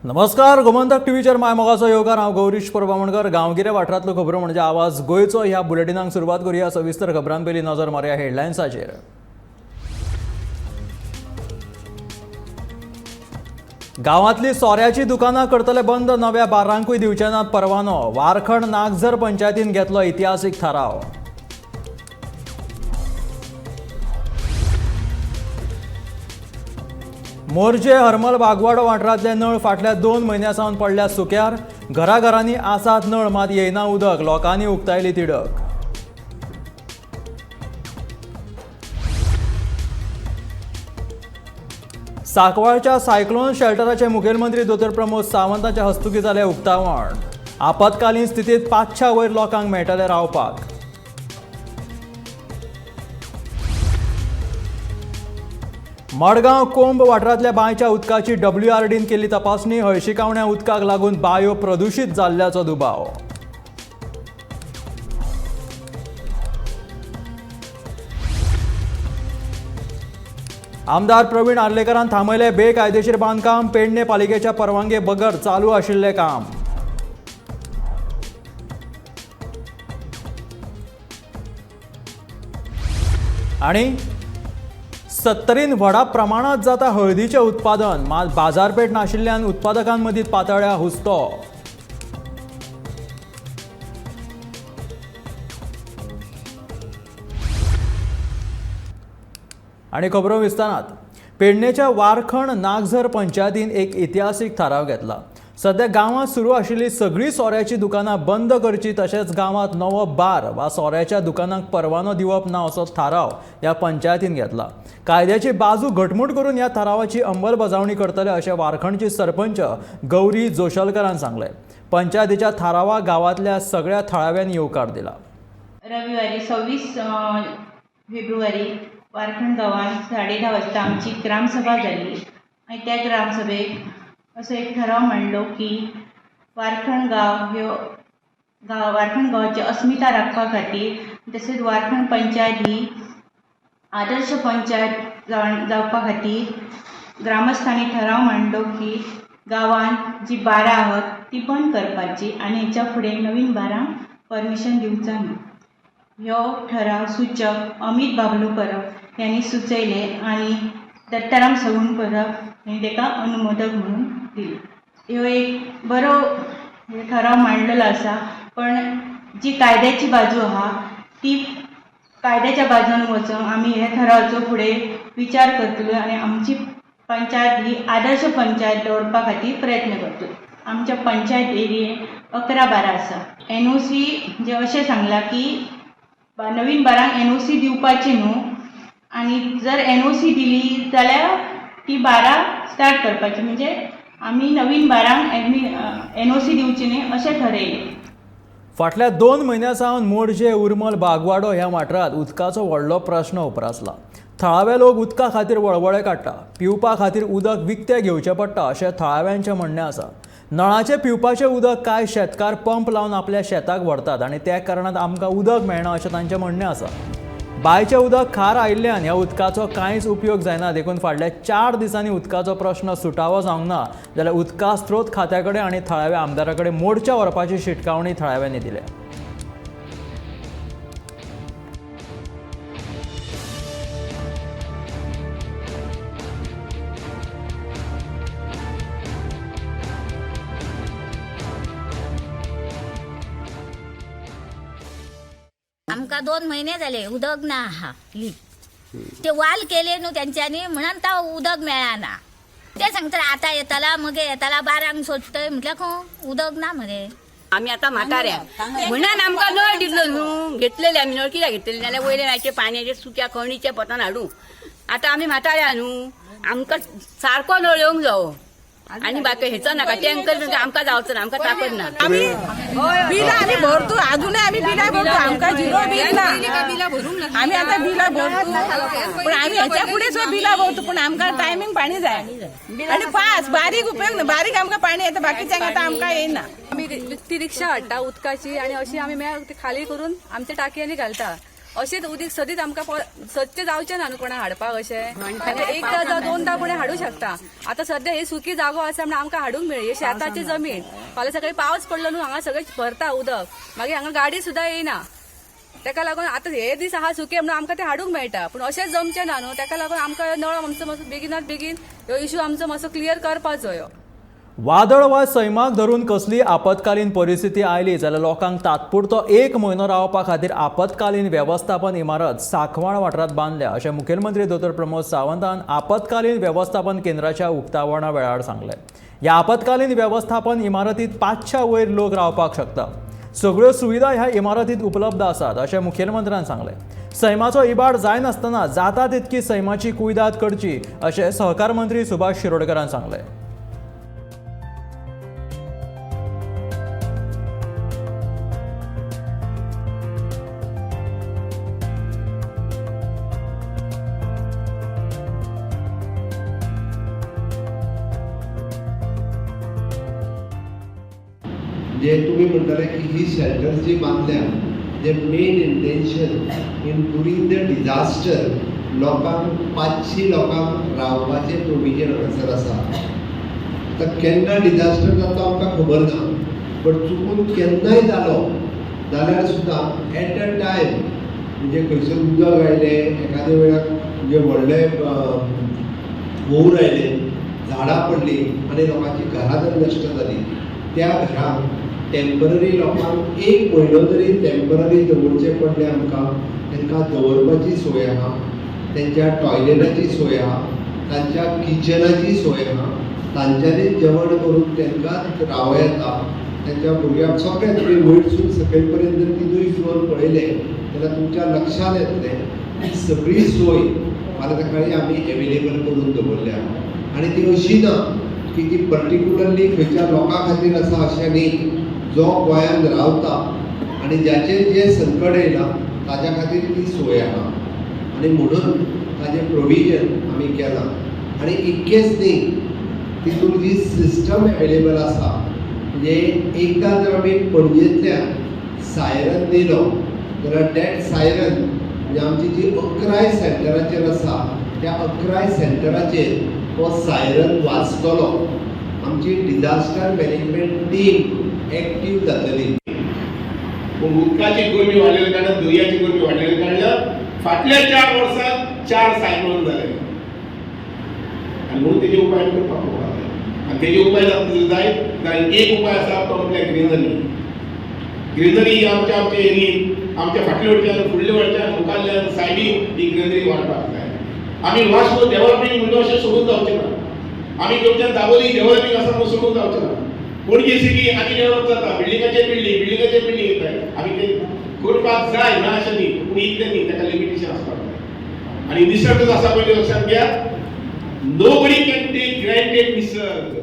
नमस्कार, गोमंतक टीव्हीचेर मायमोगाचो येवकार। हांव गौरीश परबामणकर। गांवगिरे वाठारांतलो खबरो म्हणजे आवाज गोंयचो। ह्या बुलेटिनाक सुरवात करूया। सविस्तर खबरां पयलीं नजर मारया हेडलायन्साचेर। गांवांतली सोऱ्याची दुकानां करतले बंद, नव्या बारांकूय दिवचे नात परवानो। वारखड नागझर पंचायतीन घेतलो इतिहासीक थाराव। मोर्जे हरमल बागवाडो वाठारांतले नळ फाटल्या 2 म्हयन्यां सावन पडल्या सुक्यार। घराघरांनी आसात नळ, मात येयना उदक। लोकांनी उक्तायली तिडक। सांकवाळच्या सायक्लोन शेल्टराचे मुखेलमंत्री दोतोर प्रमोद सावंतांच्या हस्तुकी जाले उक्तावण। आपतकालीन स्थितीत 500 वयर लोकांक मेळटले रावपाक। मडगांव कोंब वाठारांतल्या बांयच्या उदकाची WRDन केली तपासणी। हळशिकावण्या उदकाक लागून बांयो प्रदुशीत जाल्ल्याचो दुबाव। आमदार प्रवीण आर्लेकरान थांबयले बेकायदेशीर बांदकाम। पेडणे पालिकेच्या परवानगे बगर चालू आशिल्ले काम। आणि 70 व्हडा प्रमाणात जाता हळदीचे उत्पादन, मात बाजारपेठ नाशिल्ल्यान उत्पादकांमदीं पातळ्या हुस्को। आणि खबरो विस्तारात। पेडणेच्या वारखड नागझर पंचायतीन एक इतिहासीक थाराव घेतला। सध्या गांवांत सुरू आशिल्ली सगळी सोऱ्याची दुकानां बंद करची, तशेंच गांवांत नवो बार वा सोऱ्याच्या दुकानांक परवानो दिवप ना असो थाराव ह्या पंचायतीन घेतला। कायद्याची बाजू घटमूट करून ह्या थारावाची अंमलबजावणी करतले अशें वारखडची सरपंच गौरी जोशलकरान सांगले। पंचायतीच्या थारावाक गांवांतल्या सगळ्या थळाव्यांनी येवकार दिला। रविवारी 26 फेब्रुवारी वारखड गांवांत 10:30 वाजता आमची ग्रामसभा जाली आणि त्या ग्रामसभेक असो एक ठराव मांडलो की वारखड गांवाची अस्मिता राखपा खातीर, तशेंच वारखड पंचायत ही आदर्श पंचायत जावपा खातीर ग्रामस्थांनी ठराव मांडलो की गांवांत जी बारां आहात ती बंद करपाची आणि हेच्या फुडें नवीन बारांक परमिशन दिवचा न्हू। ह्यो ठराव सूचक अमित बाबलूकर यांनी सुचयले आणि दत्ताराम सवणकर यांनी ताका अनुमोदक म्हणून दिले। ह्यो एक बरो ठराव मांडलेलो आसा, पण जी कायद्याची बाजू आहा ती कायद्याच्या बाजून वचून आमी ह्या ठरावाचो फुडें विचार करतलो आणि आमची पंचायत ही आदर्श पंचायत दवरपा खातीर प्रयत्न करतलो। आमच्या पंचायत एरियेक 11 बारां आसा। NOC जे अशें सांगला की नवीन बारांक NOC दिवपाची न्हू, आणि जर NOC दिली जाल्यार ती बारां स्टार्ट करपाची, म्हणजे आमी नवीन बारांक NOC दिवची न्ही अशें ठरयलें। फाटल्या 2 म्हयन्यां सावन मोर्जे उर्मल बागवाडो ह्या वाठारांत उदकाचो व्हडलो प्रश्न उप्रासला। थळावे लोक उदका खातीर वळवळे काडटा। पिवपा खातीर उदक विकतें घेवचें पडटा अशें थळाव्यांचें म्हणणें आसा। नळाचें पिवपाचें उदक कांय शेतकार पंप लावन आपल्या शेताक व्हरतात आणि त्या कारणान आमकां उदक मेळना अशें तांचें म्हणणें आसा। बांयचें उदक खार आयिल्ल्यान ह्या उदकाचो कांयच उपयोग जायना। देखून फाटल्या 4 दिसांनी उदकाचो प्रश्न सुटावो जावंक ना जाल्यार उदका स्त्रोत खात्या कडेन आनी थळाव्या आमदारा कडेन मोर्चा व्हरपाची शिटकावणी थळाव्यांनी दिल्या। आमकां 2 महिने जाले उदक ना आहा। ते वाल केले न्हू तेंच्यांनी, म्हणून ता उदक मेळना। ते सांगता आतां येताला मगे येताला बारांक सोडटय, म्हटल्यार खंय उदक ना मगे। आमी आतां म्हाताऱ्या म्हणून आमकां नळ दिल्लो न्हू, घेतलेले आमी नळ कित्याक घेतलेले, नाल्यार वयले नायचे पाण्याचे सुक्या खणीचे पोतान हाडूं। आतां आमी म्हाताऱ्या न्हू, आमकां सारको नळ येवंक जावो आणि बाकी हेचो नाका टँकर आमकां जावचो ना, आमकां ताकद ना। आम्ही बिला आम्ही भरतो, अजूनही आम्ही बिला भरतो, आमकां झिरो बिल ना। आम्ही आता बिला भरतो, पण आम्ही ह्याच्या पुढे सुद्धा बिला भरतो, पण आमकां टायमिंग पाणी जाय आणि फास्ट बारीक उपयोग ना, बारीक आमकां पाणी येता, बाकीच्यांक आता आमकां येना। आम्ही ती रिक्षा हाडटा उदकाची आणि अशी आम्ही मेळ खाली करून आमच्या टाकयांनी घालता। अशेंच उदीक सदींच आमकां सदचें जावचें ना न्हू कोणा हाडपाक अशें आतां एकदां जावं दोनदां कोणें हाडूं शकता. आतां सध्या ही सुकी जागो आसा म्हणून आमकां हाडूंक मेळ्ळी. ही शेताची जमीन, फाल्यां सकाळी पावस पडलो न्हू हांगा सगळें भरता उदक, मागीर हांगा गाडी सुद्दां येयना. ताका लागून आतां हे दीस आहा सुके म्हणून आमकां ते हाडूंक मेळटा, पूण अशेंच जमचें ना न्हू. ताका लागून आमकां नळ आमचो मातसो बेगिनात बेगीन ह्यो इश्यू आमचो मातसो क्लियर करपाचो ह्यो. वादळ वा सैमाक धरून कसली आपतकालीन परिस्थिती आयली जाल्यार लोकांक तात्पुरतो 1 म्हयनो रावपा खातीर आपतकालीन वेवस्थापन इमारत सांकवाळ वाठारांत बांदल्या अशें मुखेलमंत्री दोतोर प्रमोद सावंतान आपतकालीन वेवस्थापन केंद्राच्या उक्तावणा वेळार सांगलें. ह्या आपतकालीन वेवस्थापन इमारतींत 500 वयर लोक रावपाक शकता. सगळ्यो सुविधा ह्या इमारतींत उपलब्ध आसात अशें मुखेलमंत्र्यान सांगलें. सैमाचो इबाड जायनासतना जाता तितकी सैमाची कुयदाद करची अशें सहकार मंत्री सुभाष शिरोडकरान सांगलें. जे तुम्ही म्हणटाले की ही शेल्टर्स जी बांदल्या जे main intention in during the disaster लोकांक 500 लोकांक रावपाचें प्रोविजन हांगासर आसा. आतां केन्ना डिजास्टर जाता आमकां खबर ना, बट चुकून केन्नाय जालो जाल्यार सुद्दां एट अ टायम म्हणजे खंयसर उदक आयलें, एखाद्या वेळार म्हणजे व्हडले पूर आयले, झाडां पडली आनी लोकांची घरां जर नश्ट जाली, त्या घरांक टेम्पररी लोकांक 1 म्हयनो जरी टेम्पररी दवरचें पडलें आमकां, तांकां दवरपाची सोय आहा, तांच्या टॉयलेटाची सोय आहा, तांच्या किचनाची सोय आहा, तांच्यांनी जेवण करून तांकां रावं येता, तांच्या भुरग्यांक सगळें तुमी वयरसून सकयल पर्यंत जर तिनूय फ्लोर पळयले जाल्यार तुमच्या लक्षांत येतलें की सगळी सोय फाल्यां सकाळी आमी एवेलेबल करून दवरल्या. आनी ती अशी ना की ती पर्टिक्युलरली खंयच्या लोकां खातीर आसा अशें न्ही. जो गोंयांत रावता आनी ज्याचेर जे संकट येयला ताज्या खातीर ती सोय आहा आनी म्हणून ताजें प्रोविजन आमी केलां. आनी इतकेंच न्ही, तितून जी सिस्टम एवेलेबल आसा म्हणजे एकदां जर आमी पणजेंतल्यान सायरन दिलो जाल्यार डॅट सायरन म्हणजे आमची जी 11 सेंटराचेर आसा त्या 11 सेंटराचेर तो सायरन वाजतलो. आमची डिजास्टर मॅनेजमेंट टीम एक्टीव जातली. पूण उदकाची गरमी वाडलेल्या कारणान दर्याची गरमी वाडलेल्या कारणान फाटल्या 4 वर्सांत 4 सायक्लोन जाले आनी म्हणून तेजे उपाय करपाक जाय. आनी तेजे उपाय जाय जाल्यार एक उपाय आसा तो म्हटल्यार ग्रीनरी. ग्रीनरी ही आमच्या एरियेंत आमच्या फाटल्या वटच्यान फुडल्या वटच्यान मुखारल्यान सायडीन ही ग्रीनरी वाडपाक जाय. आमी वास्को डेव्हलपिंग म्हणून अशें सोडून जावचें ना. आमी जेवच्यान दाबोली डेव्हलपिंग आसा म्हणून सोडून जावचें ना. पणजे सिटी आनी डेव्हलप जाता, बिल्डिंगाचेर बिल्डींग येता. आमी ते करपाक जाय ना अशें न्ही, पूण इतलें न्ही, ताका लिमिटेशन आसपाक जाय. आनी निसर्ग जो आसा पळय लक्षांत घ्या, नोबडी कॅन टेक ग्रँटेड निसर्ग.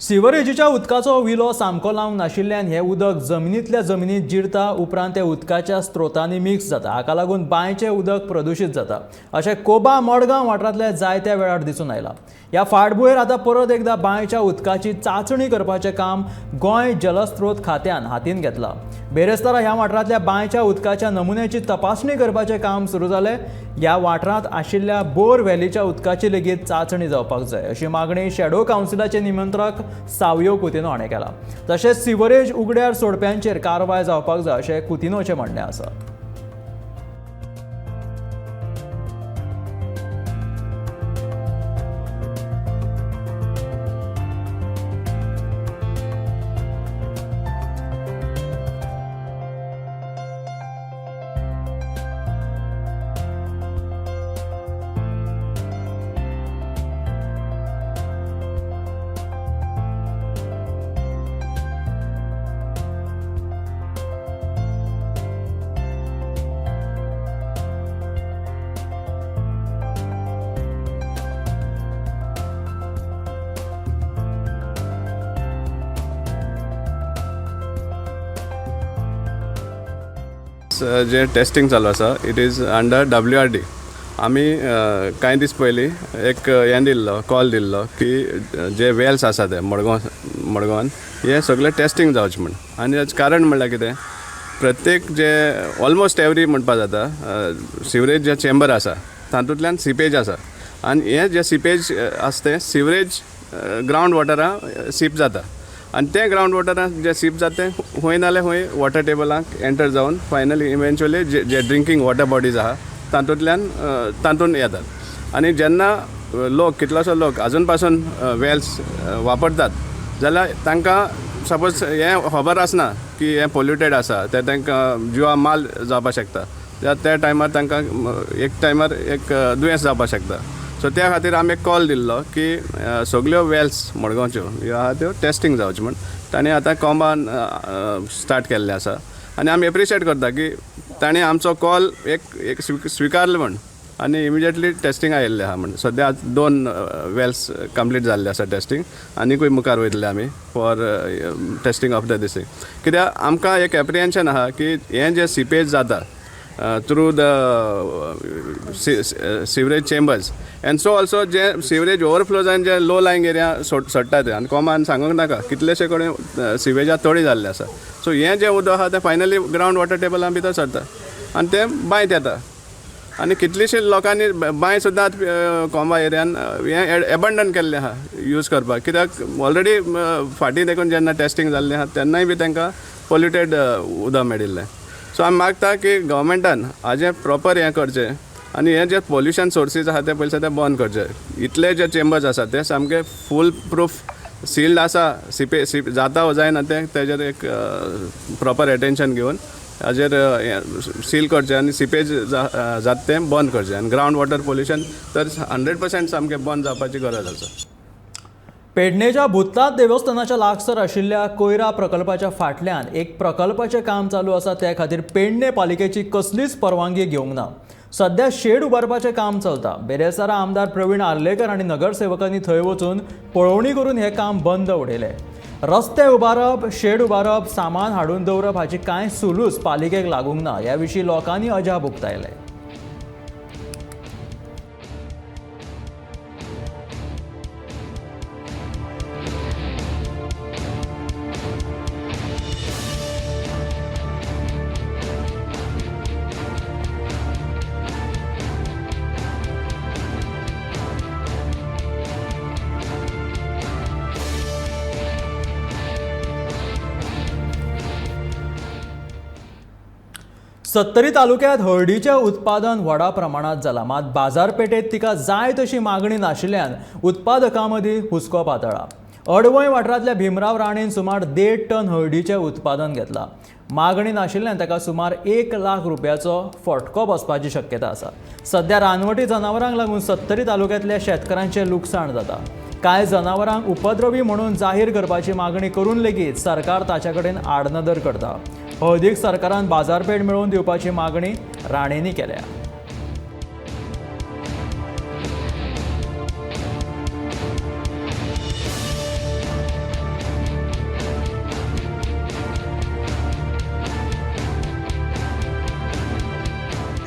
सिवरेजीच्या उदकाचो विलो सामको लावंक नाशिल्ल्यान हें उदक जमनींतल्या जमनींत जिरता, उपरांत तें उदकाच्या स्त्रोतांनी मिक्स जाता. हाका लागून बांयचें उदक प्रदुशीत जाता अशें कोबा मडगांव वाठारांतल्या जायत्या वेळार दिसून आयलां. ह्या फाटभुंयेर आतां परत एकदा बांयच्या उदकाची चांचणी करपाचें काम गोंय जलस्त्रोत खात्यान हातीन घेतलां. बेरेस्तारा ह्या वाठारांतल्या बांयच्या उदकाच्या नमुन्याची तपासणी करपाचें काम सुरू जालें. ह्या वाठारांत आशिल्ल्या बोर व्हॅलीच्या उदकाची लेगीत चांचणी जावपाक जाय अशी मागणी शॅडो कावन्सिलाचे निमंत्रक सावयो कुतिनो हाणें केला. तशेंच सिवरेज उगड्यार सोडप्यांचेर कारवाय जावपाक जाय अशें कुतिनोचें म्हणणें आसा. जे टेस्टिंग चालू आसा इट इज अंडर WRD. आमी कांय दीस पयलीं एक हें दिल्लो कॉल दिल्लो की जे वेल्स आसा ते मडगांवान हे सगळे टेस्टिंग जावचे म्हण. आनी हेजें कारण म्हणल्यार कितें प्रत्येक जे ऑलमोस्ट एवरी म्हणपा जाता सिवरेज जे चेंबर आसा तातूंतल्यान सिपेज आसा आनी हे जे सिपेज आसता तें सिवरेज ग्रावंड वॉटरा सीप जाता आनी तें ग्रावंड वॉटरान जे सीप जाता तें खंय नाल्यार खंय वॉटर टेबलाक एंटर जावन फायनली इवेंच्युअली जे ड्रिंकींग वॉटर बॉडीज आहा तातूंत येतात आनी जेन्ना लोक कितलोसो लोक अजून पासून वेल्स वापरतात जाल्यार तांकां सपोज हें खबर आसना की हें पोल्युटेड आसा ते तांकां जिवा माल जावपाक शकता त्या टायमार तांकां एक दुयेंस जावपाक शकता सो त्या खातीर आमी एक कॉल दिल्लो की सगल्यो वेल्स मडगांवच्यो ह्यो आहा त्यो टेस्टींग जावच्यो म्हण ताणें आतां कोंबान स्टार्ट केल्लें आसा आनी आमी एप्रिशिएट करता की ताणें आमचो कॉल एक स्विकारलो म्हण आनी इमिजिएटली टेस्टिंग आयिल्लें आहा म्हण सद्या 2 वेल्स कंप्लीट जाल्ले आसा टेस्टींग आनीकूय मुखार वयतले आमी फॉर टेस्टींग ऑफ द दिसींग कित्याक आमकां एक एप्रिहेन्शन आहा की हें जें सिपेज जाता through the sewerage chambers and so also जे सिवरेज ओवरफ्लो जावन जे लो लायंग एरिया सडटा ते आनी कोमान सांगूंक नाका कितलेशे कडेन सिवेजा तळी जाल्ले आसा सो हें जें उदक आहा तें फायनली ग्रावंड वॉटर टेबलान भितर सरता आनी तें बांयत येता आनी कितलीशीं लोकांनी बांय सुद्दां कोंबा एरियान हें एबंडन केल्लें आहा यूज करपाक कित्याक ऑलरेडी फाटीं देखून जेन्ना टेस्टींग जाल्लें आहा तेन्नाय बी तांकां पोल्युटेड उदक मेळिल्लें सो आमी मागता की गव्हर्मेंटान हाजें प्रॉपर हें करचें आनी हे जे पोल्युशन सोर्सीस आहा ते पयलीं ते बंद करचे इतले जे चेंबर्स आसा ते सामके फूल प्रूफ सील्ड आसा सिपे जाता वो जायना ते तेजेर एक प्रॉपर एटेन्शन घेवन हाजेर सील करचें आनी सिपेज जाता तें बंद करचें आनी ग्रावंड वॉटर पोल्युशन तर 100% सामकें बंद जावपाची गरज आसा पेडणेच्या भुतनाथ देवस्थानाच्या लागसर आशिल्ल्या कोयरा प्रकल्पाच्या फाटल्यान एक प्रकल्पाचें काम चालू आसा त्या खातीर पेडणे पालिकेची कसलीच परवानगी घेवंक ना सध्या शेड उबारपाचें काम चलता बेरेस्तारा आमदार प्रवीण आर्लेकर आनी नगरसेवकांनी थंय वचून पळोवणी करून हें काम बंद उडयलें रस्ते उबारप शेड उबारप सामान हाडून दवरप हाची कांय सुलूच पालिकेक लागूंक ना ह्या विशीं लोकांनी अजाप उक्तायले सत्तरी तालुक्यात हळदीचें उत्पादन व्हडा प्रमाणात जाला मात बाजारपेठेत तिका जाय तशी मागणी नाशिल्ल्यान उत्पादकां मदीं हुस्को पातळ्ळा अडवय वाठारांतल्या भीमराव राणेन सुमार 1.5 टन हळदीचें उत्पादन घेतलां मागणी नाशिल्ल्यान ताका सुमार 1 लाख रुपयाचो फटको बसपाची शक्यता आसा सध्या रानवटी जनावरांक लागून सत्तरी तालुक्यांतल्या शेतकारांचें लुकसाण जाता कांय जनावरांक उपद्रवी म्हणून जाहीर करपाची मागणी करून लेगीत सरकार ताचे कडेन आडनदर करता हळदीक सरकारान बाजारपेठ मेळोवन दिवपाची मागणी राणेंनी केल्या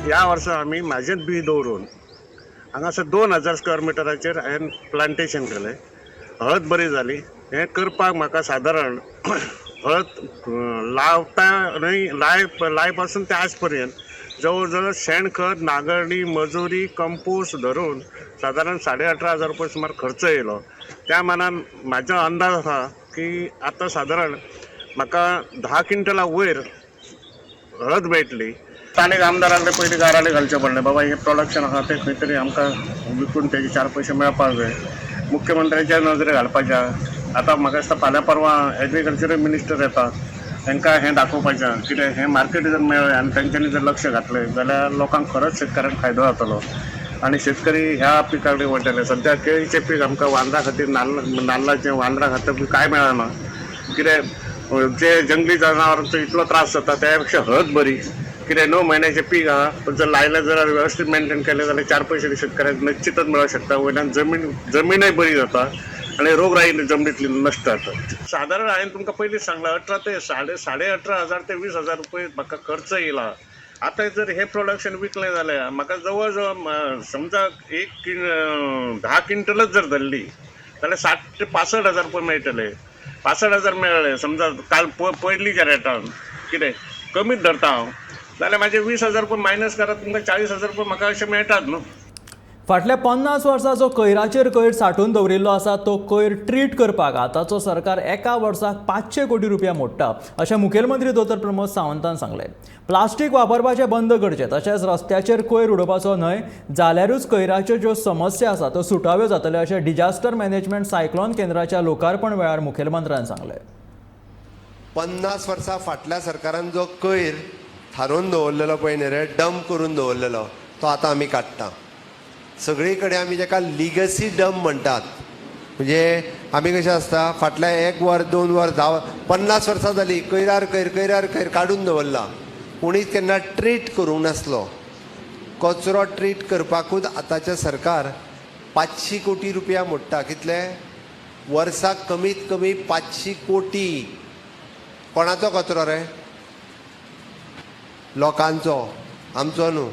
ह्या वर्सा आमी म्हाजेंच बी दवरून हांगासर 2000 स्क्वेअर मिटराचेर हांवें प्लांटेशन केलें हळद बरी जाली हें करपाक म्हाका सादारण हळद लावता न्हय लाय पासून ते आज पर्यंत जवळ जवळ शेणखत नागरणी मजुरी कंपोस्ट धरून सादारण 18,500 रुपये सुमार खर्च येयलो त्या मानान म्हाजो अंदाज आसा की आतां सादारण म्हाका 10 क्विंटला वयर हळद मेळटली स्थानीक आमदारांक पयलीं गाराले घालचें पडलें बाबा हें प्रोडक्शन आसा तें खंय तरी आमकां विकून तेजे 4 पयशे मेळपाक जाय मुख्यमंत्र्याच्या नजरे घालपाच्या आतां म्हाका दिसता फाल्यां परवां एग्रीकल्चर मिनिस्टर येता तांकां हें दाखोवपाचें कितें हें मार्केट जर मेळ्ळें आनी तांच्यांनी जर लक्ष घातलें जाल्यार लोकांक खरोच शेतकाऱ्यांक फायदो जातलो आनी शेतकरी ह्या पिका कडेन वळटले सद्या केळीचें पीक आमकां वांदरा खातीर नाल्लाचें वांदरा खातीर बी कांय मेळना कितें जे जंगली जनावरांचो इतलो त्रास जाता त्या पेक्षा हळद बरी कितें 9 म्हयन्याचें पीक आहा जर लायलें जाल्यार वेवस्थीत मेंटेन केलें जाल्यार 4 पयशे शेतकऱ्याक निश्चितच मेळूंक शकता वयल्यान जमीनय बरी जाता आनी रोगराई जमनीतली नश्ट जाता सादारण हांवें तुमकां पयलींच सांगलां 18 ते 18,500 ते 20,000 रुपये म्हाका खर्च येयला आतां जर हे प्रोडक्शन विकलें जाल्यार म्हाका जवळ जवळ समजा 10 क्विंटलच जर धरली जाल्यार 60,000 ते 65,000 रुपये मेळटले 65,000 मेळ्ळे समजा काल पयलींच्या रेटान कितें कमीत धरता हांव जाल्यार म्हाजे 20,000 रुपया मायनस करात तुमकां 40,000 रुपया म्हाका अशें मेळटात न्हू. फाटल्या 50 वर्सां जो कोयराचेर कोयर सांठून दवरिल्लो आसा तो कोयर ट्रीट करपाक आतांचो सरकार एका वर्साक 500 कोटी रुपया मोडटा अशें मुखेलमंत्री दोतोर प्रमोद सावंतान सांगलें. प्लास्टीक वापरपाचें बंद करचें तशेंच रस्त्याचेर कोयर उडोवपाचो न्हय जाल्यारूच कोयराच्यो ज्यो समस्या आसा त्यो सुटाव्यो जातल्यो अशें डिजास्टर मॅनेजमेंट सायक्लोन केंद्राच्या लोकार्पण वेळार मुखेलमंत्र्यान सांगलें. 50 वर्सां फाटल्या सरकारान जो कोयर थारोवन दवरलेलो पळय न्ही रे, डंप करून दवरलेलो तो आतां आमी काडटा. सगळी कडेन आमी जाका लिगसी डंप म्हणटात, म्हणजे आमी कशें आसता फाटल्या 1 वर 2 वर 50 वर्सां जालीं कोयरार कोयर काडून दवरला, कोणीच केन्ना ट्रीट करूंक नासलो. कचरो ट्रीट करपाकूच आतांचें सरकार 500 कोटी रुपया मोडटा. कितले वर्साक कमीत कमी 500 कोटी. कोणाचो कचरो रे? लोकांचो, आमचो न्हू.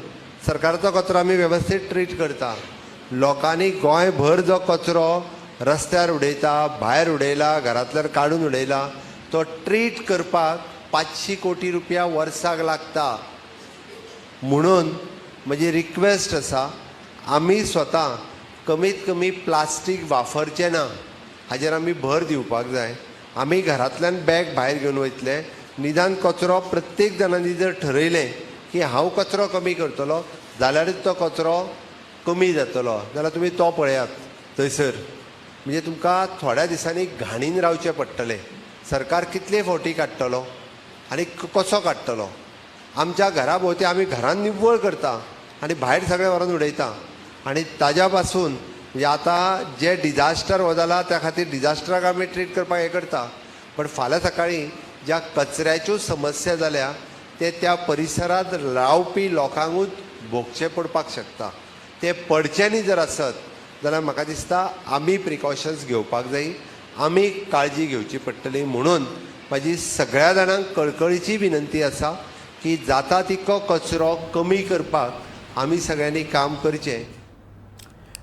सरकाराचो कचरो आमी वेवस्थीत ट्रीट करता. लोकांनी गोंयभर जो कचरो रस्त्यार उडयता, भायर उडयला, घरांतल्यान काडून उडयला, तो ट्रीट करपाक 500 कोटी रुपया वर्साक लागता. म्हणून म्हजी रिक्वेस्ट आसा, आमी स्वता कमीत कमी प्लास्टीक वापरचें ना हाजेर आमी भर दिवपाक जाय. आमी घरांतल्यान बॅग भायर घेवन वयतले, निदान कचरो प्रत्येक जाणांनी जर ठरयलें की हांव कचरो कमी करतलो जाल्यारूच तो कचरो कमी जातलो. जाल्यार तुमी तो पळयात थंयसर, म्हणजे तुमकां थोड्या दिसांनी घाणीन रावचें पडटलें. सरकार कितले फावटी काडटलो आनी कसो काडटलो? आमच्या घरा भोंवती आमी घरान निव्वळ करता आनी भायर सगळें व्हरून उडयता. आनी ताज्या पासून म्हणजे आतां जे डिजास्टर हो जाला त्या खातीर डिजास्टराक आमी ट्रीट करपाक हें करता, पण फाल्यां सकाळीं ज्या कचऱ्याच्यो समस्या जाल्या ते त्या परिसरांत रावपी लोकांकूच भोगचें पडपाक शकता. ते पडचें न्ही जर आसत जाल्यार म्हाका दिसता आमी प्रिकॉशन्स घेवपाक जाय, आमी काळजी घेवची पडटली. म्हणून म्हाजी सगळ्या जाणांक कळकळीची विनंती आसा की जाता तितको कचरो कमी करपाक आमी सगळ्यांनी काम करचें.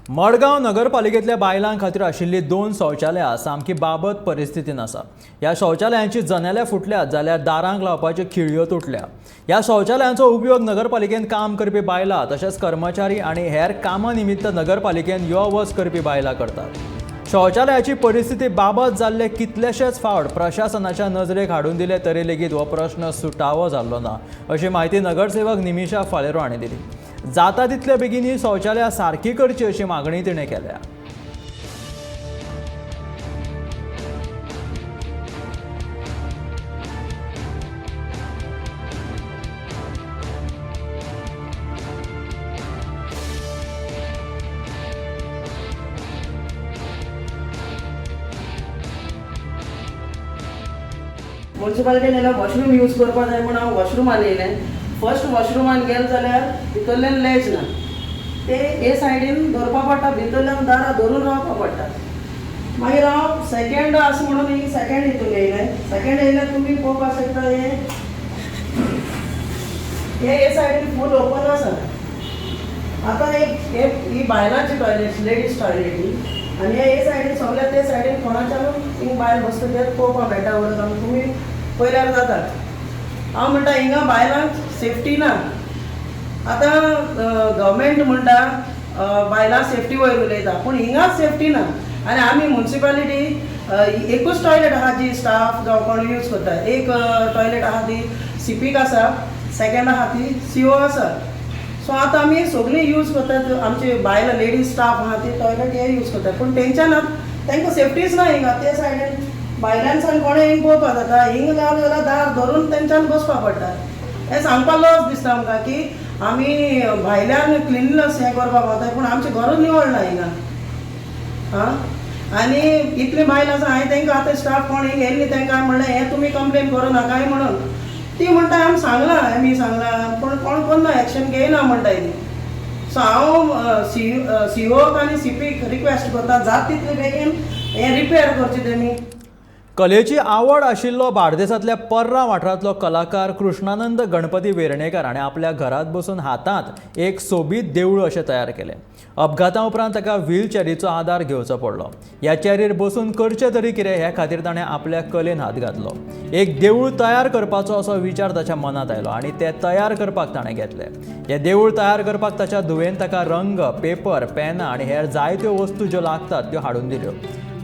मडगांव नगरपालिकेंतल्या बायलां खातीर आशिल्लीं 2 शौचालयां सामकी बाबत परिस्थितीन आसा. ह्या शौचालयांची जनेलां फुटल्यात जाल्यार दारांक लावपाच्यो खिळयो तुटल्या. ह्या शौचालयांचो उपयोग नगरपालिकेंत काम करपी बायलां तशेंच कर्मचारी आनी हेर कामां निमित्त नगरपालिकेंत यो वच करपी बायलां करतात. शौचालयाची परिस्थिती बाबत जाल्ले कितलेशेच फावट प्रशासनाच्या नजरेक हाडून दिले तरी लेगीत हो प्रश्न सुटावो जाल्लो ना अशी माहिती नगरसेवक निमिशा फालेरो हांणी दिली. जाता तितले बेगीन ही शौचालयां सारकी करची अशी मागणी तिणें केल्या. म्युन्सिपालिटीन येयला वॉशरूम यूज करपा जाय म्हूण हांव वॉशरूमान येयलें. फर्स्ट वॉशरूमान गेले जाल्यार भितरल्यान लेज ना, ते हे सायडीन धरपा पडटा, भितरल्यान दारां धरून रावपा पडटा. मागीर हांव सेकंड आसा म्हणून ही सेकंड हितून येयलें. सेकंड येयल्यार तुमी पळोवपाक शकता हे सायडीन फूल ओपन आसा. आतां ही बायलांची टॉयलेट, लेडीज टॉयलेट ही, आनी हे सायडीन सगळ्या ते सायडीन कोणाच्यान हिंग बायल बसता तें पळोवपाक मेळटा. वयर तुमी पयल्यार जाता. हांव म्हणटा हिंगा बायलांक सेफ्टी ना. आतां गव्हर्मेंट म्हणटा बायलां सेफ्टी वयर उलयता, पूण हिंगाच सेफ्टी ना. आनी आमी म्युन्सिपालिटी एकूच टॉयलेट आहा जी स्टाफ जावं कोण यूज करता. एक टॉयलेट आहा ती सीपीक आसा, सेकंड आहा ती सीओ आसा. सो आतां आमी सगळीं यूज करतात, आमची बायलां लेडीज स्टाफ आहा ती टॉयलेट हे यूज करतात, पूण तेंच्यान तांकां सेफ्टीच ना. हिंगा ते सायडीन भायल्यान कोणें हिंग पळोवपाक जाता, हिंग जावन जाल्यार दार धरून तेंच्यान बसपाक पडटा. हें सांगपा लज दिसता आमकां की आमी भायल्यान क्लिननेस हें करपाक पावताय, पूण आमचें घरूच निवळ ना हिंगा. हां, आनी इतली बायल आसा. हांवें तांकां आतां स्टाफ कोण हिंग येयल्ली तांकां म्हणलें हें तुमी कंप्लेन करूं नाकाय म्हणून. ती म्हणटा आमी सांगलां पूण कोण कोन्ना एक्शन घेयना म्हणटा ती. सो हांव सीओक आनी सीपीक रिक्वेस्ट करता जाता तितले बेगीन हें रिपेर करचें तेमी. कलेची आवड आशिल्लो बार्देसांतल्या पर्रा वाठारांतलो कलाकार कृष्णानंद गणपती वेर्णेकार हाणें आपल्या घरांत बसून हातांत एक सोबीत देवूळ अशें तयार केलें. अपघाता उपरांत ताका व्हीलचॅरीचो आदार घेवचो पडलो. ह्या चॅरीर बसून करचें तरी कितें हे खातीर ताणें आपल्या कलेन हात घातलो. एक देवूळ तयार करपाचो असो विचार ताच्या मनांत आयलो आनी तें तयार करपाक ताणें घेतलें. हें देवूळ तयार करपाक ताच्या धुवेन ताका रंग, पेपर, पेनां आनी हेर जायत्यो वस्तू ज्यो लागतात त्यो हाडून दिल्यो.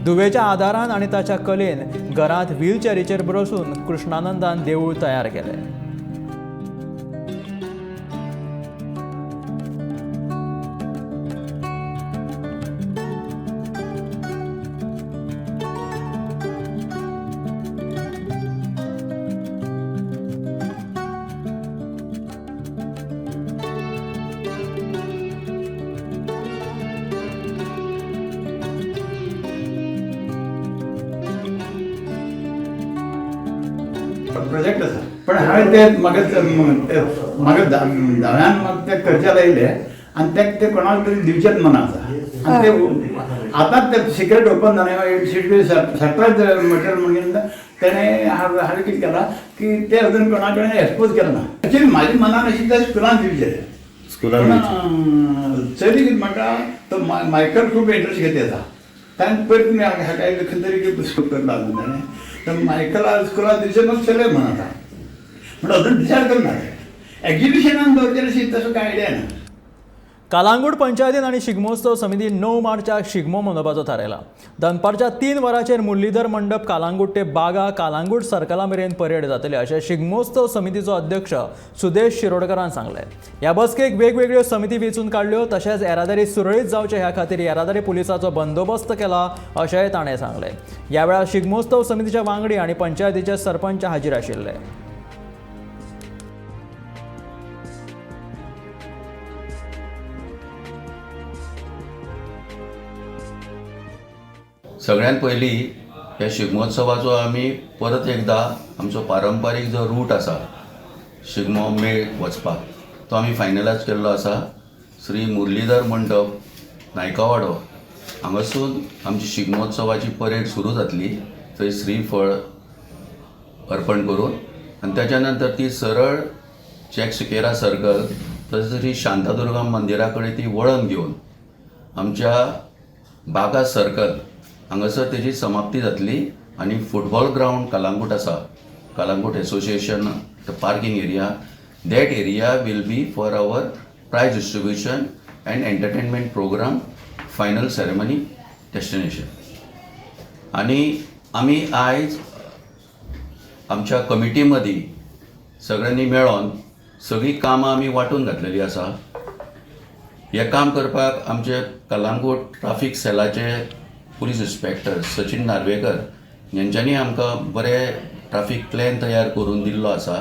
दुवेच्या आदारान आनी ताच्या कलेन घरांत व्हीलचॅरीचेर बसून कृष्णानंदान देवूळ तयार केलें. प्रोजेक्ट आसा पण हांवें ते म्हाका दाव्यान म्हाका ते करचे लायले आनी ते कोणाक तरी दिवचेच म्हणून आसा आनी ते आतांच ते सिक्रेट ओपन जालें सरप्रायज मटेरियल म्हणून तेणें हांवें कितें केलां की ते अजून कोणा कडेन एक्सपोज केलें ना. एक्चुअली म्हाज्या मनान अशी ते स्कुलान दिवचे चली म्हाका तो मायकल खूब इंट्रस्ट घेतली आसा. ताणें पयर तुमी हाका खंय तरी पुस्तक करता ताणें तर मायकला स्कुलान दिवचे मग चले म्हणटा पण अजून विचार करना एक्झिबिशनान दवरचें अशी तसो कांय आयडिया ना. कालांगूट पंचायतीन आनी शिगमोत्सव समिती 9 मार्चाक शिगमो मनोवपाचो थारायला. दनपारच्या 3 वरांचेर मुरलीधर मंडप कालांगूट ते बागा कालांगूट सर्कला मेरेन परेड जातली अशें शिगमोत्सव समितीचो अध्यक्ष सुदेश शिरोडकरान सांगलें. ह्या बसकेक वेगवेगळ्यो समिती वेंचून काडल्यो तशेंच येरादारी सुरळीत जावचे ह्या खातीर येरादारी पुलिसाचो बंदोबस्त केला अशेंय ताणें सांगलें. ह्या वेळार शिगमोत्सव समितीच्या वांगडी आनी पंचायतीचे सरपंच हाजीर आशिल्ले. सगळ्यात पयलीं ह्या शिगमोत्सवाचो आमी परत एकदा आमचो पारंपारीक जो रूट आसा शिगमो मेळ वचपाक तो आमी फायनलायज केल्लो आसा. श्री मुरलीधर मंडप नायकावाडो हांगासून आमची शिगमोत्सवाची परेड सुरू जातली. थंय श्रीफळ अर्पण करून आनी त्याच्या नंतर ती सरळ चॅक सिकेरा सर्कल तशेंच श्री शांतादुर्गा मंदिरा कडेन ती वळण घेवन आमच्या बागा सर्कल हांगासर तेजी समाप्ती जातली आनी फुटबॉल ग्रावंड कालांगूट आसा Calangute association parking area that area will be for our prize distribution and entertainment programme final ceremony destination. आनी आमी आयज आमच्या कमिटी मदीं सगळ्यांनी मेळोन सगळीं कामां आमी वांटून घातलेलीं आसा. हें काम करपाक आमचे कलांगूट ट्राफीक सेलाचे पुलीस इन्स्पेक्टर सचिन नार्वेकर यांच्यांनी आमकां बरें ट्राफीक प्लॅन तयार करून दिल्लो आसा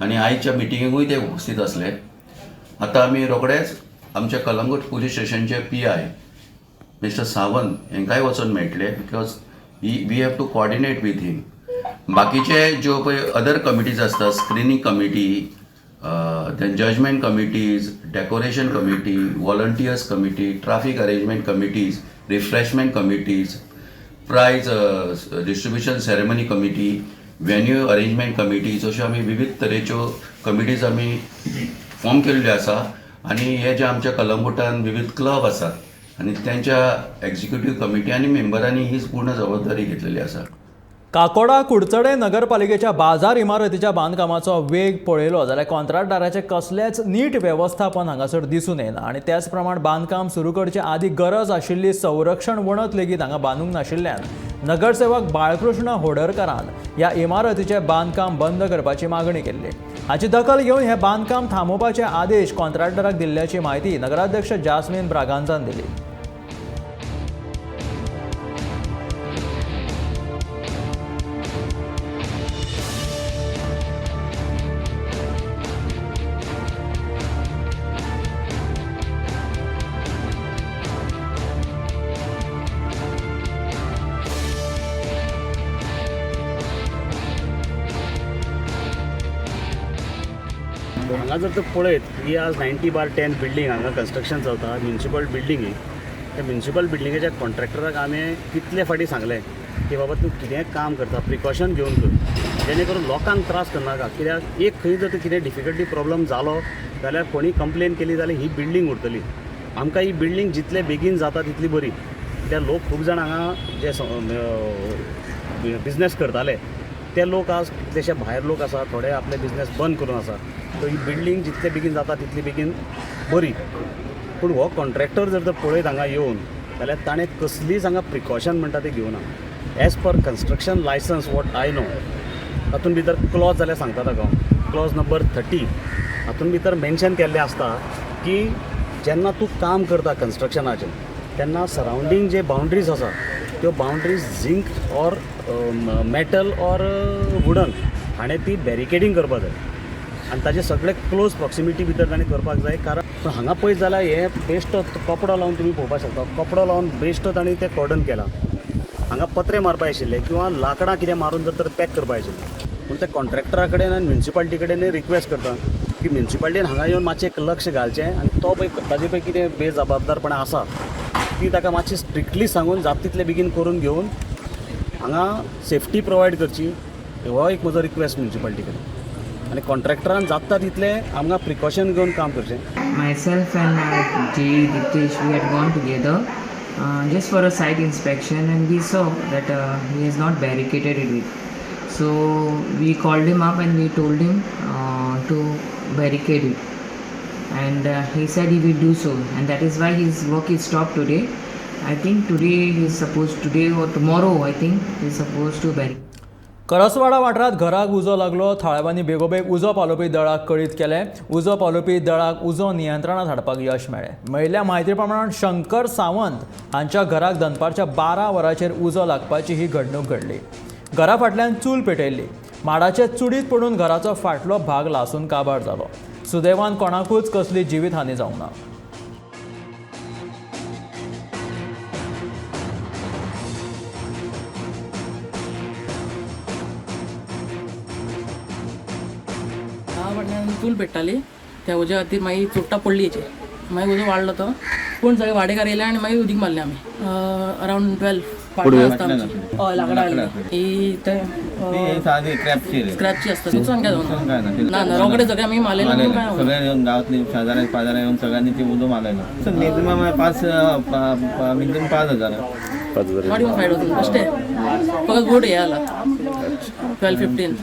आनी आयच्या मिटिंगेकूय ते उपस्थित आसले. आतां आमी रोखडेच आमच्या कलंगूट पुलीस स्टेशनचे PI मिस्टर सावंत हांकांय वचून मेळटले because we have to coordinate with him. बाकीचे ज्यो पळय अदर कमिटीज आसता screening committee then judgement committees decoration committee volunteers committee traffic arrangement committees refreshment committees prize distribution ceremony committee venue arrangement committees अश्यो आमी विविध तरेच्यो कमिटीज आमी form केल्ल्यो आसा. आनी हे जे आमच्या कलंगूटान विविध क्लब आसात आनी त्यांच्या एक्झिक्युटीव कमिटी आनी मेंबरांनी ही पूर्ण जबाबदारी घेतलेली आसा. काकोडा कुडचडे नगरपालिकेच्या बाजार इमारतीच्या बांदकामाचो वेग पळयलो जाल्यार कंत्राटदाराचे कसलेच नीट वेवस्थापन हांगासर दिसून येना आनी त्याच प्रमाण बांदकाम सुरू करचे आदी गरज आशिल्ली संरक्षण वणत लेगीत हांगा बांदूंक नाशिल्ल्यान नगरसेवक बाळकृष्ण होडरकरान ह्या इमारतीचे बांदकाम बंद करपाची मागणी केल्ली. हाची दखल घेवन हे बांदकाम थांबोवपाचे आदेश कंत्राटदाराक दिल्ल्याची माहिती नगराध्यक्ष जास्मिन ब्रागांजान दिली. हांगा जर तर पळयत ही आज 90/10 बिल्डींग हांगा कन्स्ट्रक्शन चलता म्युनिसिपल बिल्डींग. त्या म्युनिसिपल बिल्डिंगेच्या कॉन्ट्रॅक्टराक हांवें कितले फाटी सांगलें की बाबा तूं कितेंय काम करता प्रिकॉशन घेवन कर, जेणे करून लोकांक त्रास करनाका. कित्याक एक खंय जर कितें डिफिकल्टी प्रॉब्लम जालो जाल्यार कोणी कंप्लेन केली जाल्यार ही बिल्डींग उरतली. आमकां ही बिल्डींग जितले बेगीन जाता तितली बरी. त्या लोक खूब जाण हांगा जे बिझनेस करताले ते लोक आज कितलेशे भायर लोक आसा, थोडे आपले बिझनेस बंद करून आसा. सो ही बिल्डींग जितले बेगीन जाता तितली बेगीन बरी. पूण हो कॉन्ट्रॅक्टर जर पळयत हांगा येवन जाल्यार ताणें कसलीच हांगा प्रिकॉशन म्हणटा ती घेवना. As per construction licence what I know तातूंत भितर क्लॉज जाल्यार सांगता ताका हांव क्लॉज नंबर 30 हातूंत भितर मेन्शन केल्लें आसता की जेन्ना तूं काम करता कन्स्ट्रक्शनाचें तेन्ना सरावंडींग जे बाउंड्रीज आसा त्यो boundaries zinc or metal or wooden हाणें ती बॅरिकेडींग करपाक जाय आनी ताजे सगळे क्लोज प्रॉक्सिमिटी भितर ताणें करपाक जाय. कारण हांगा पळयत जाल्यार हे बेश्टो कपडो लावन तुमी पळोवपाक शकता, कपडो लावन बेश्टो ताणें तें कॉर्डन केलां. हांगा पत्रे मारपाक आशिल्ले किंवा लांकडां कितें मारून जर तर पॅक करपाक आशिल्लें. पूण ते कॉन्ट्रॅक्टरा कडेन आनी म्युन्सिपाल्टी कडेन रिक्वेस्ट करता की म्युन्सिपाल्टीन हांगा येवन मातशें एक लक्ष घालचें आनी तो पळय ताजे पळय कितें बेजबाबदारपणां आसा ती ताका मातशी स्ट्रिक्टली सांगून जाता तितले बेगीन करून घेवन हांगा सेफ्टी प्रोवायड करची. हो एक म्हजो रिक्वेस्ट म्युन्सिपाल्टी कडेन. आनी कॉन्ट्रॅक्टरान जाता तितलें आमकां प्रिकॉशन घेवन काम करचें. Myself and J. Diptesh, we had gone together just for a site inspection, and we saw that he has not barricaded it. So we called him up and we told him to barricade it, and he said he will do so, and that is why his work is stopped today. I think today or tomorrow I think he is supposed to barricade. Karaswada वाठारांत घराक उजो लागलो. थळाव्यांनी बेगोबेग उजो पालोवपी दळाक कळीत केलें. उजो पालोवपी दळाक उजो नियंत्रणांत हाडपाक यश मेळ्ळें. मेळिल्ल्या म्हायती प्रमाण शंकर सावंत हांच्या घराक दनपारच्या 12 वरांचेर उजो लागपाची ही घडणूक घडली. घरा फाटल्यान चूल पेटयल्ली. माडाचे चुडीत पडून घराचो फाटलो भाग लासून काबार जालो. सुदैवान कोणाकूच कसली जिवीत हानी जावंक ना. फाटल्यान चूल पेट्टाली त्या उज्या खातीर मागीर चुट्टा पडली हेचेर. मागीर उजो वाडलो तो पूण सगळे वाडेकार येयले आनी मागीर उदीक मारलें आमी अरावंड 12 आसता आमची. हय लांकडां ही ते स्क्रॅपची आसता नुकसान काय जावना. ना रोकडे सगळे आमी मारलेले सगळे गांवांतली शेजाऱ्या पाजाऱ्या येवन सगळ्यांनी ती उजो मारलेलो. मिनिमम 5,000 फायड वचून बेश्टे फकत बोट हे आला 12-15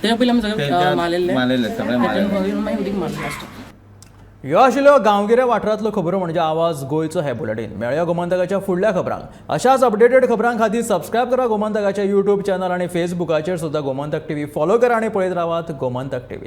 ते पयलीं आमी सगळे मारलेले सगळे मागीर उदीक मारलें लास्ट. ह्यो आशिल्ल्यो गांवगिऱ्या वाठारांतल्यो खबरो म्हणजे आवाज गोंयचो हे बुलेटीन. मेळ्या गोमंतकाच्या फुडल्या खबरांक. अशाच अपडेटेड खबरां खातीर सबस्क्रायब करा गोमंतकाच्या YouTube चॅनल आनी फेसबुकाचेर सुद्दां गोमंतक TV फॉलो करा आनी पळयत रावात गोमंतक TV.